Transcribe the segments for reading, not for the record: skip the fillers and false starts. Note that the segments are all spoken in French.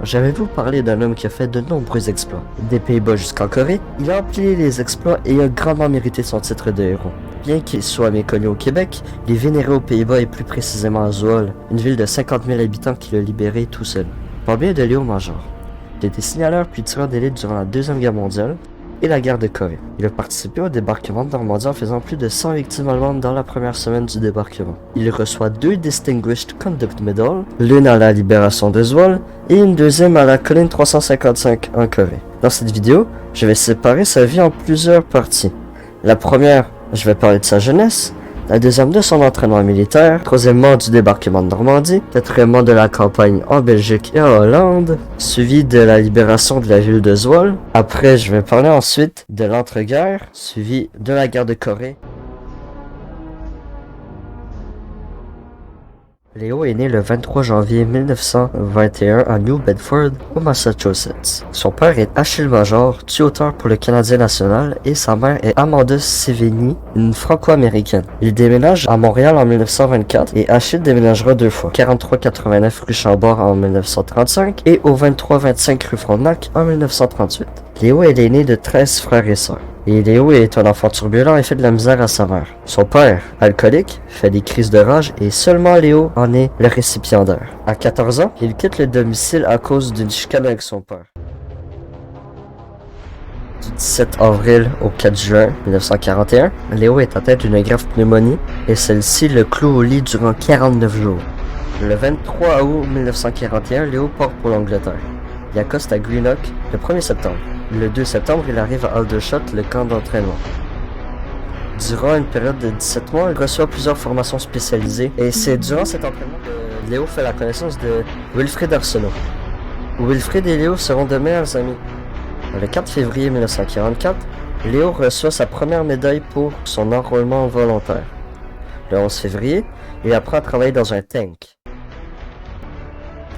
J'avais-vous parlé d'un homme qui a fait de nombreux exploits. Des Pays-Bas jusqu'en Corée, il a empilé les exploits et a grandement mérité son titre de héros. Bien qu'il soit méconnu au Québec, il est vénéré aux Pays-Bas et plus précisément à Zwolle, une ville de 50 000 habitants qui l'a libéré tout seul. Je parle bien de Léo Major. Il a été signaleur puis tireur d'élite durant la Deuxième Guerre mondiale et la guerre de Corée. Il a participé au débarquement de Normandie en faisant plus de 100 victimes allemandes dans la première semaine du débarquement. Il reçoit 2 Distinguished Conduct Medals, l'une à la libération de Zwolle et une deuxième à la colline 355 en Corée. Dans cette vidéo, je vais séparer sa vie en plusieurs parties. La première, je vais parler de sa jeunesse, la deuxième de son entraînement militaire, troisièmement du débarquement de Normandie, quatrièmement de la campagne en Belgique et en Hollande, suivi de la libération de la ville de Zwolle. Après, je vais parler ensuite de l'entre-guerre, suivi de la guerre de Corée. Léo est né le 23 janvier 1921 à New Bedford, au Massachusetts. Son père est Achille Major, tuteur pour le Canadien national, et sa mère est Amanda Sevigny, une franco-américaine. Il déménage à Montréal en 1924 et Achille déménagera 2 fois, 4389 rue Chambord en 1935 et au 2325 rue Frontenac en 1938. Léo est l'aîné de 13 frères et sœurs. Et Léo est un enfant turbulent et fait de la misère à sa mère. Son père, alcoolique, fait des crises de rage et seulement Léo en est le récipiendaire. À 14 ans, il quitte le domicile à cause d'une chicane avec son père. Du 17 avril au 4 juin 1941, Léo est atteint d'une grave pneumonie et celle-ci le cloue au lit durant 49 jours. Le 23 août 1941, Léo part pour l'Angleterre. Il accoste à Greenock le 1er septembre. Le 2 septembre, il arrive à Aldershot, le camp d'entraînement. Durant une période de 17 mois, il reçoit plusieurs formations spécialisées et c'est durant cet entraînement que Léo fait la connaissance de Wilfrid Arsenault. Wilfrid et Léo seront de meilleurs amis. Le 4 février 1944, Léo reçoit sa première médaille pour son enrôlement volontaire. Le 11 février, il apprend à travailler dans un tank.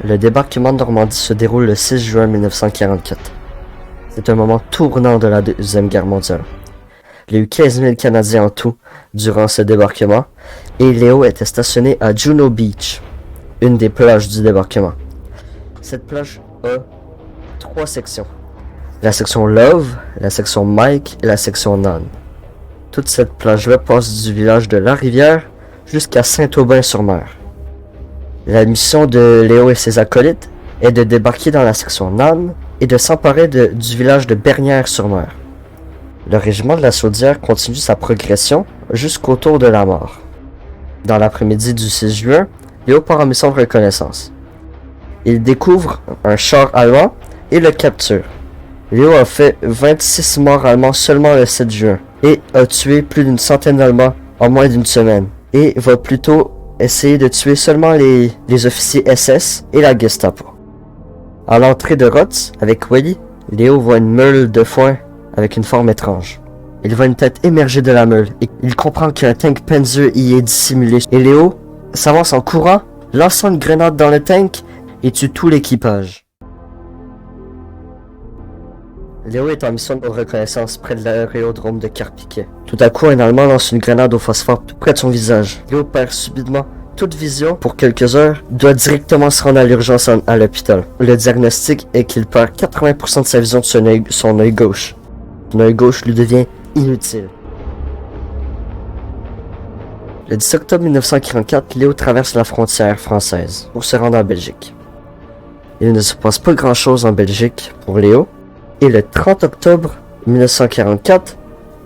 Le débarquement de Normandie se déroule le 6 juin 1944. C'est un moment tournant de la Deuxième Guerre mondiale. Il y a eu 15 000 Canadiens en tout durant ce débarquement et Léo était stationné à Juno Beach, une des plages du débarquement. Cette plage a 3 sections. La section Love, la section Mike et la section Nan. Toute cette plage-là passe du village de La Rivière jusqu'à Saint-Aubin-sur-Mer. La mission de Léo et ses acolytes est de débarquer dans la section Nan et de s'emparer du village de Bernières-sur-Mer. Le régiment de la Chaudière continue sa progression jusqu'au tour de la mort. Dans l'après-midi du 6 juin, Léo part en mission de reconnaissance. Il découvre un char allemand et le capture. Léo a fait 26 morts allemands seulement le 7 juin et a tué plus d'une centaine d'Allemands en moins d'une semaine et va plutôt essayer de tuer seulement les officiers SS et la Gestapo. À l'entrée de Rotz, avec Willy, Léo voit une meule de foin avec une forme étrange. Il voit une tête émerger de la meule et il comprend qu'un tank Panzer y est dissimulé. Et Léo s'avance en courant, lançant une grenade dans le tank et tue tout l'équipage. Léo est en mission de reconnaissance près de l'aérodrome de Carpiquet. Tout à coup, un Allemand lance une grenade au phosphore tout près de son visage. Léo perd subitement toute vision pour quelques heures, doit directement se rendre à l'urgence à l'hôpital. Le diagnostic est qu'il perd 80% de sa vision de son œil gauche. Son œil gauche lui devient inutile. Le 10 octobre 1944, Léo traverse la frontière française pour se rendre en Belgique. Il ne se passe pas grand chose en Belgique pour Léo, et le 30 octobre 1944,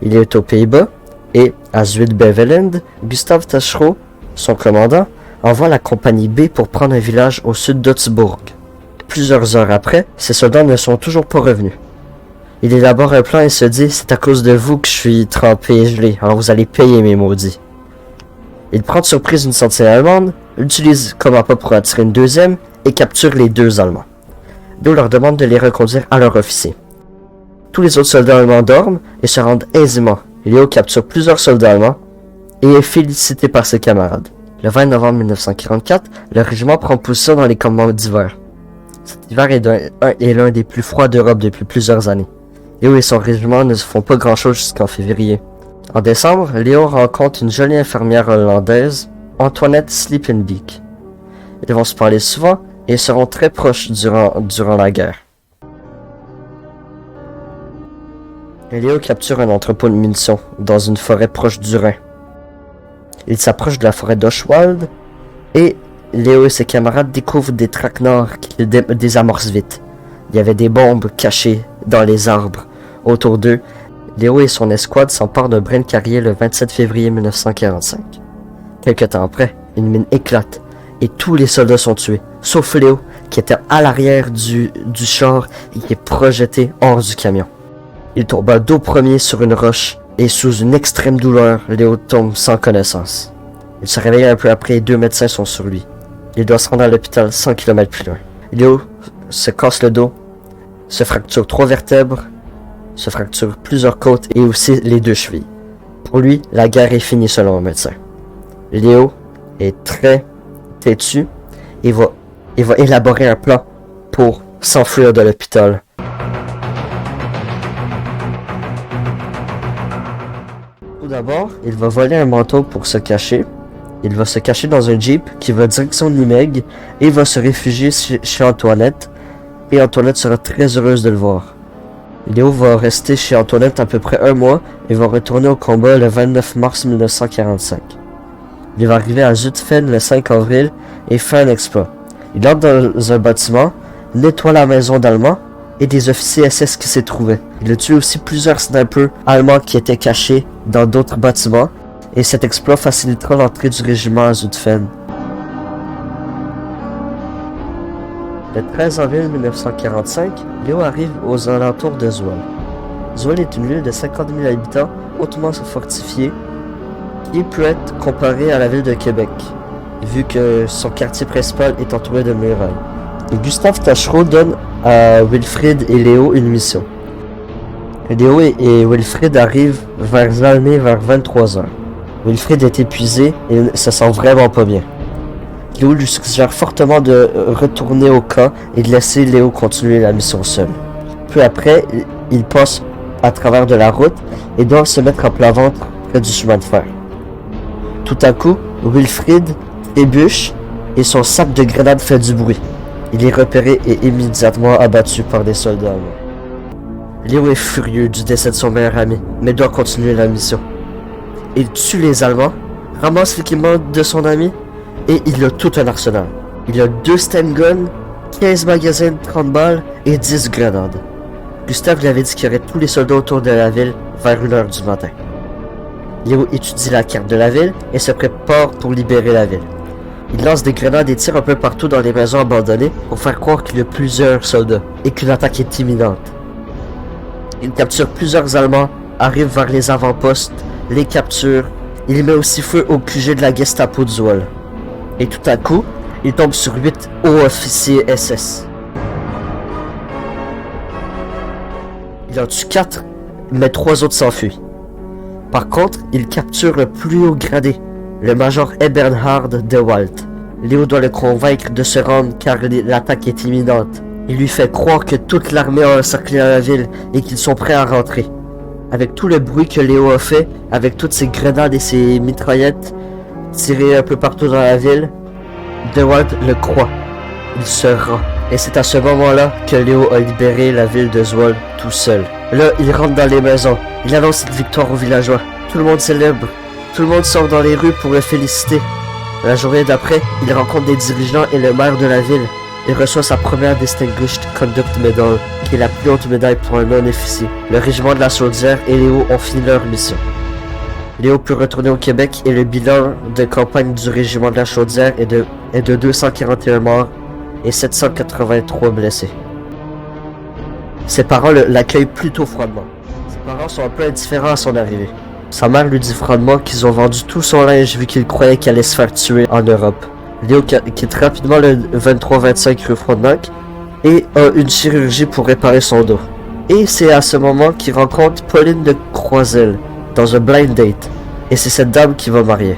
il est aux Pays-Bas et à Zuid-Beveland, Gustave Taschereau, son commandant, envoie la compagnie B pour prendre un village au sud d'Augsbourg. Plusieurs heures après, ses soldats ne sont toujours pas revenus. Il élabore un plan et se dit « C'est à cause de vous que je suis trempé et gelé, alors vous allez payer mes maudits. » Il prend de surprise une sentinelle allemande, l'utilise comme appât pour attirer une deuxième et capture les 2 Allemands. Léo leur demande de les reconduire à leur officier. Tous les autres soldats allemands dorment et se rendent aisément. Léo capture plusieurs soldats allemands et est félicité par ses camarades. Le 20 novembre 1944, le régiment prend position dans les campements d'hiver. Cet hiver est l'un des plus froids d'Europe depuis plusieurs années. Léo et son régiment ne se font pas grand chose jusqu'en février. En décembre, Léo rencontre une jolie infirmière hollandaise, Antoinette Sliepenbeek. Ils vont se parler souvent et seront très proches durant la guerre. Léo capture un entrepôt de munitions dans une forêt proche du Rhin. Il s'approche de la forêt d'Oschwald et Léo et ses camarades découvrent des traquenards qui le désamorcent vite. Il y avait des bombes cachées dans les arbres autour d'eux. Léo et son escouade s'emparent de Braine-Carrier le 27 février 1945. Quelque temps après, une mine éclate et tous les soldats sont tués, sauf Léo qui était à l'arrière du char et qui est projeté hors du camion. Il tomba dos premier sur une roche et sous une extrême douleur, Léo tombe sans connaissance. Il se réveille un peu après et 2 médecins sont sur lui. Il doit se rendre à l'hôpital 100 km plus loin. Léo se casse le dos, se fracture 3 vertèbres, se fracture plusieurs côtes et aussi les 2 chevilles. Pour lui, la guerre est finie selon un médecin. Léo est très têtu et va élaborer un plan pour s'enfuir de l'hôpital. Tout d'abord, il va voler un manteau pour se cacher. Il va se cacher dans un jeep qui va direction de Nimègue et va se réfugier chez Antoinette. Et Antoinette sera très heureuse de le voir. Léo va rester chez Antoinette à peu près 1 mois et va retourner au combat le 29 mars 1945. Il va arriver à Zutphen le 5 avril et fait un exploit. Il entre dans un bâtiment, nettoie la maison d'Allemands et des officiers SS qui s'y trouvaient. Il a tué aussi plusieurs snipers allemands qui étaient cachés dans d'autres bâtiments et cet exploit facilitera l'entrée du régiment à Zutphen. Le 13 avril 1945, Léo arrive aux alentours de Zwolle. Zwolle est une ville de 50 000 habitants, hautement fortifiée, qui peut être comparée à la ville de Québec, vu que son quartier principal est entouré de murailles. Et Gustave Taschereau donne à Wilfrid et Léo une mission. Léo et Wilfrid arrivent vers Valmy vers 23h. Wilfrid est épuisé et se sent vraiment pas bien. Léo lui suggère fortement de retourner au camp et de laisser Léo continuer la mission seul. Peu après, ils passent à travers de la route et doivent se mettre à plat ventre près du chemin de fer. Tout à coup, Wilfrid trébuche et son sac de grenades fait du bruit. Il est repéré et immédiatement abattu par des soldats allemands. Léo est furieux du décès de son meilleur ami, mais doit continuer la mission. Il tue les Allemands, ramasse l'équipement de son ami et il a tout un arsenal. Il a 2 Sten guns, 15 magasins de 30 balles et 10 grenades. Gustave lui avait dit qu'il y aurait tous les soldats autour de la ville vers 1h du matin. Léo étudie la carte de la ville et se prépare pour libérer la ville. Il lance des grenades et tire un peu partout dans les maisons abandonnées pour faire croire qu'il y a plusieurs soldats et qu'une attaque est imminente. Il capture plusieurs Allemands, arrive vers les avant-postes, les capture. Il met aussi feu au QG de la Gestapo de Zwolle. Et tout à coup, il tombe sur 8 hauts officiers SS. Il en tue 4, mais 3 autres s'enfuient. Par contre, il capture le plus haut gradé, le major Eberhard de Walt. Léo doit le convaincre de se rendre car l'attaque est imminente. Il lui fait croire que toute l'armée a encerclé la ville et qu'ils sont prêts à rentrer. Avec tout le bruit que Léo a fait, avec toutes ses grenades et ses mitraillettes tirées un peu partout dans la ville, De Walt le croit. Il se rend. Et c'est à ce moment-là que Léo a libéré la ville de Zwolle tout seul. Là, il rentre dans les maisons. Il annonce cette victoire aux villageois. Tout le monde célèbre. Tout le monde sort dans les rues pour le féliciter. La journée d'après, il rencontre des dirigeants et le maire de la ville. Il reçoit sa première Distinguished Conduct Medal, qui est la plus haute médaille pour un non-officier. Le régiment de la Chaudière et Léo ont fini leur mission. Léo peut retourner au Québec et le bilan de campagne du régiment de la Chaudière est de 241 morts et 783 blessés. Ses parents l'accueillent plutôt froidement. Ses parents sont un peu indifférents à son arrivée. Sa mère lui dit froidement qu'ils ont vendu tout son linge vu qu'ils croyaient qu'elle allait se faire tuer en Europe. Léo quitte rapidement le 23-25 rue Frontenac et a une chirurgie pour réparer son dos. Et c'est à ce moment qu'il rencontre Pauline de Croiselle dans un blind date. Et c'est cette dame qui va marier.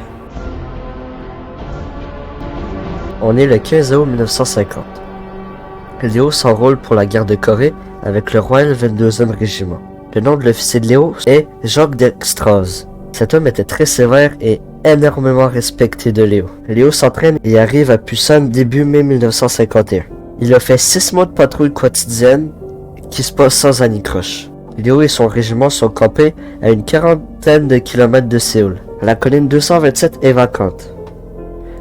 On est le 15 août 1950. Léo s'enrôle pour la guerre de Corée avec le Royal 22e Régiment. Le nom de l'officier de Léo est Jacques Dextroz. Cet homme était très sévère et énormément respecté de Léo. Léo s'entraîne et arrive à Pusan début mai 1951. Il a fait 6 mois de patrouille quotidienne qui se passe sans anicroche. Léo et son régiment sont campés à une quarantaine de kilomètres de Séoul. La colline 227 est vacante.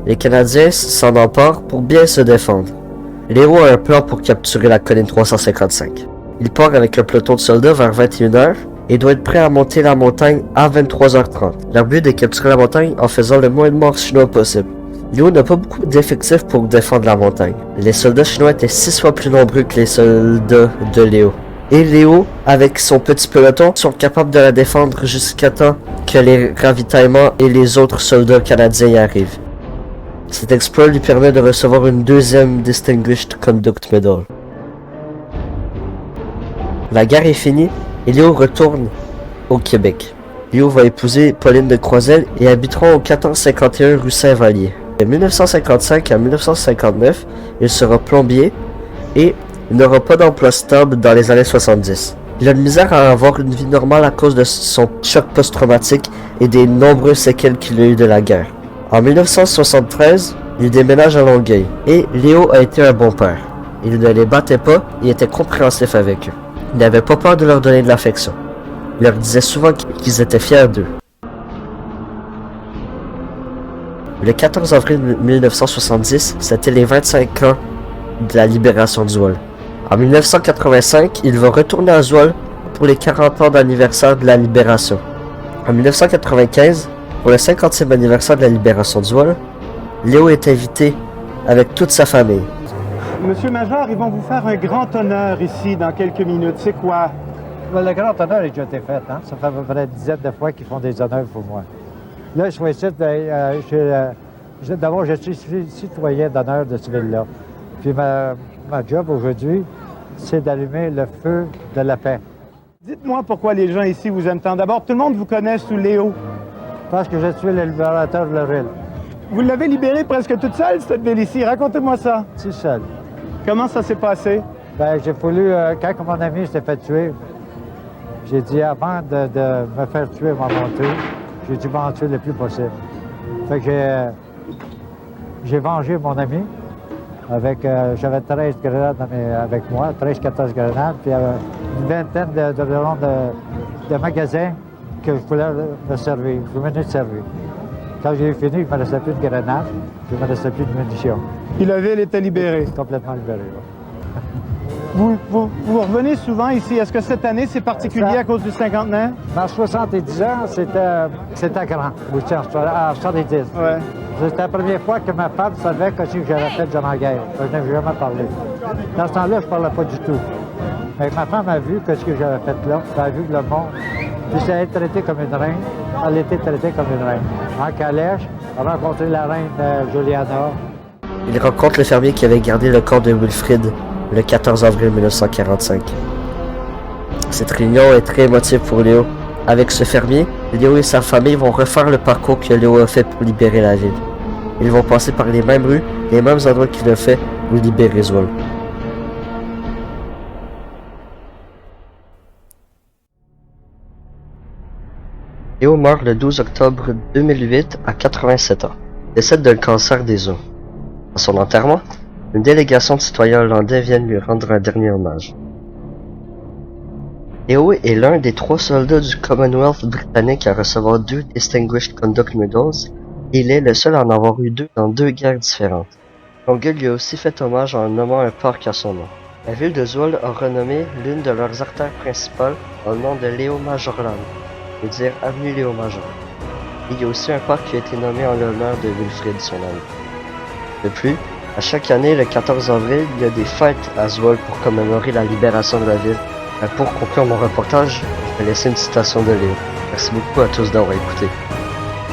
Les Canadiens s'en emparent pour bien se défendre. Léo a un plan pour capturer la colline 355. Il part avec un peloton de soldats vers 21h et doit être prêt à monter la montagne à 23h30. Leur but est de capturer la montagne en faisant le moins de morts chinois possible. Léo n'a pas beaucoup d'effectifs pour défendre la montagne. Les soldats chinois étaient 6 fois plus nombreux que les soldats de Léo. Et Léo, avec son petit peloton, sont capables de la défendre jusqu'à temps que les ravitaillements et les autres soldats canadiens y arrivent. Cet exploit lui permet de recevoir une deuxième Distinguished Conduct Medal. La guerre est finie et Léo retourne au Québec. Léo va épouser Pauline de Croiselle et habiteront au 1451 rue Saint-Vallier. De 1955 à 1959, il sera plombier et il n'aura pas d'emploi stable dans les années 70. Il a de misère à avoir une vie normale à cause de son choc post-traumatique et des nombreuses séquelles qu'il a eues de la guerre. En 1973, il déménage à Longueuil et Léo a été un bon père. Il ne les battait pas et était compréhensif avec eux. Il n'avait pas peur de leur donner de l'affection. Il leur disait souvent qu'ils étaient fiers d'eux. Le 14 avril 1970, c'était les 25 ans de la libération d'Uzwol. En 1985, il va retourner à Uzwol pour les 40 ans d'anniversaire de la libération. En 1995, pour le 50e anniversaire de la libération d'Uzwol, Léo est invité avec toute sa famille. Monsieur Major, ils vont vous faire un grand honneur ici dans quelques minutes. C'est quoi? Le grand honneur a déjà été fait. Hein? Ça fait à peu près une dizaine de fois qu'ils font des honneurs pour moi. Là, je suis ici, d'abord, je suis citoyen d'honneur de ce ville-là. Puis ma job aujourd'hui, c'est d'allumer le feu de la paix. Dites-moi pourquoi les gens ici vous aiment tant. D'abord, tout le monde vous connaît sous Léo. Parce que je suis le libérateur de la ville. Vous l'avez libéré presque toute seule, cette ville ici. Racontez-moi ça. Si seul. Comment ça s'est passé? Ben, j'ai voulu, quand mon ami s'est fait tuer, j'ai dit avant de me faire tuer, j'ai dû m'en tuer le plus possible. Fait que j'ai vengé mon ami. J'avais 13 grenades avec moi, 13-14 grenades, puis une vingtaine de magasins que je voulais me servir. Je venais de servir. Quand j'ai fini, il ne me restait plus de grenades, il ne me restait plus de munitions. Puis la ville était libérée? Complètement libérée, oui. Vous revenez souvent ici. Est-ce que cette année, c'est particulier à cause du cinquantenaire? Dans 70 ans, c'était grand. Oui, à 70. Ouais. C'était la première fois que ma femme savait que si j'avais fait de la guerre. Je n'avais jamais parlé. Dans ce temps-là, je ne parlais pas du tout. Mais ma femme a vu que ce que j'avais fait là, elle a vu que le monde, puis ça a été traité comme une reine. Elle a été traitée comme une reine. En calèche, elle a rencontré la reine Juliana. Il rencontre le fermier qui avait gardé le corps de Wilfrid le 14 avril 1945. Cette réunion est très émotive pour Léo. Avec ce fermier, Léo et sa famille vont refaire le parcours que Léo a fait pour libérer la ville. Ils vont passer par les mêmes rues, les mêmes endroits qu'il a fait pour libérer Uzwol. Léo meurt le 12 octobre 2008 à 87 ans. Il décède d'un cancer des os. À son enterrement, une délégation de citoyens hollandais viennent lui rendre un dernier hommage. Léo est l'un des 3 soldats du Commonwealth britannique à recevoir 2 Distinguished Conduct Medals et il est le seul à en avoir eu 2 dans 2 guerres différentes. Longueuil lui a aussi fait hommage en nommant un parc à son nom. La ville de Uzwol a renommé l'une de leurs artères principales au nom de Léo Majorland, c'est-à-dire avenue Léo Major. Il y a aussi un parc qui a été nommé en l'honneur de Wilfrid, son ami. De plus, à chaque année, le 14 avril, il y a des fêtes à Uzwol pour commémorer la libération de la ville. Pour conclure mon reportage, je vais laisser une citation de Léo. Merci beaucoup à tous d'avoir écouté.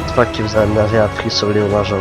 J'espère que vous en avez appris sur Léo Major.